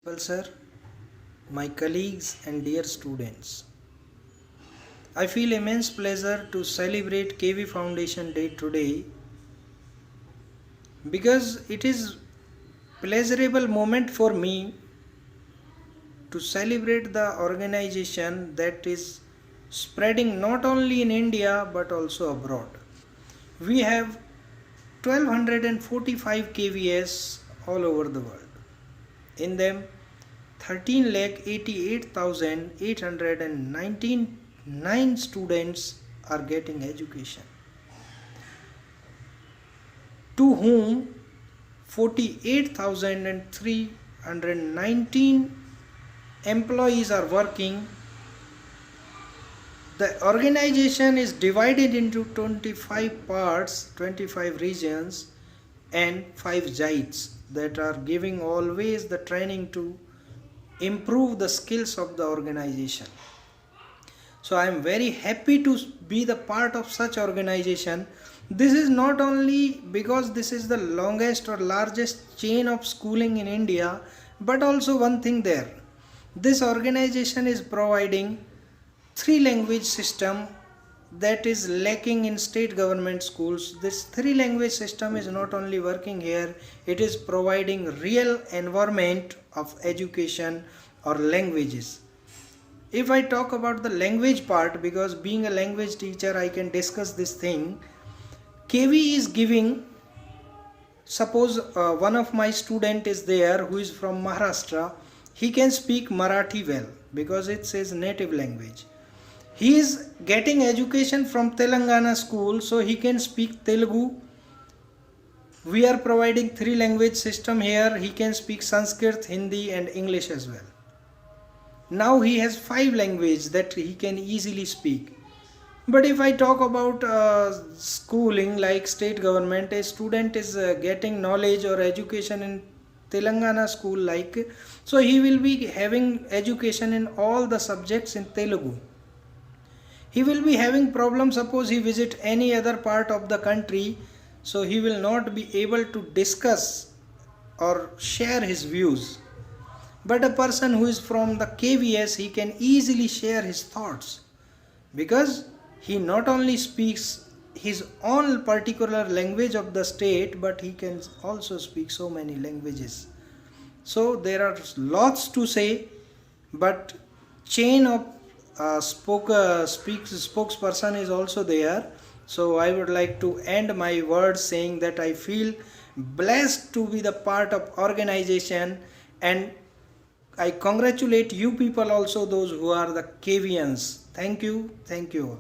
Principal sir, my colleagues and dear students, I feel immense pleasure to celebrate KV Foundation Day today because it is pleasurable moment for me to celebrate the organization that is spreading not only in India but also abroad. We have 1245 KVS all over the world. In them 13,88,899 students are getting education, to whom 48,319 employees are working. The organization is divided into 25 parts, 25 regions, and 5 gites that are giving always the training to improve the skills of the organization. So I am very happy to be the part of such organization. This is not only because this is the longest or largest chain of schooling in India, but also one thing there. This organization is providing 3-language system that is lacking in state government schools. This 3-language system is not only working here, it is providing real environment of education or languages. If I talk about the language part, because being a language teacher I can discuss this thing. KV is giving, suppose one of my student is there who is from Maharashtra, he can speak Marathi well because it's his native language. He is getting education from Telangana school, so he can speak Telugu. We are providing 3-language system here. He can speak Sanskrit, Hindi and English as well. Now he has 5 languages that he can easily speak. But if I talk about schooling like state government, a student is getting knowledge or education in Telangana school so he will be having education in all the subjects in Telugu. He will be having problem, suppose he visit any other part of the country, so he will not be able to discuss or share his views. But a person who is from the KVS, he can easily share his thoughts because he not only speaks his own particular language of the state, but he can also speak so many languages. So there are lots to say, but chain of spokesperson is also there. So I would like to end my words saying that I feel blessed to be the part of organization, and I congratulate you people also, those who are the KVians. Thank you all.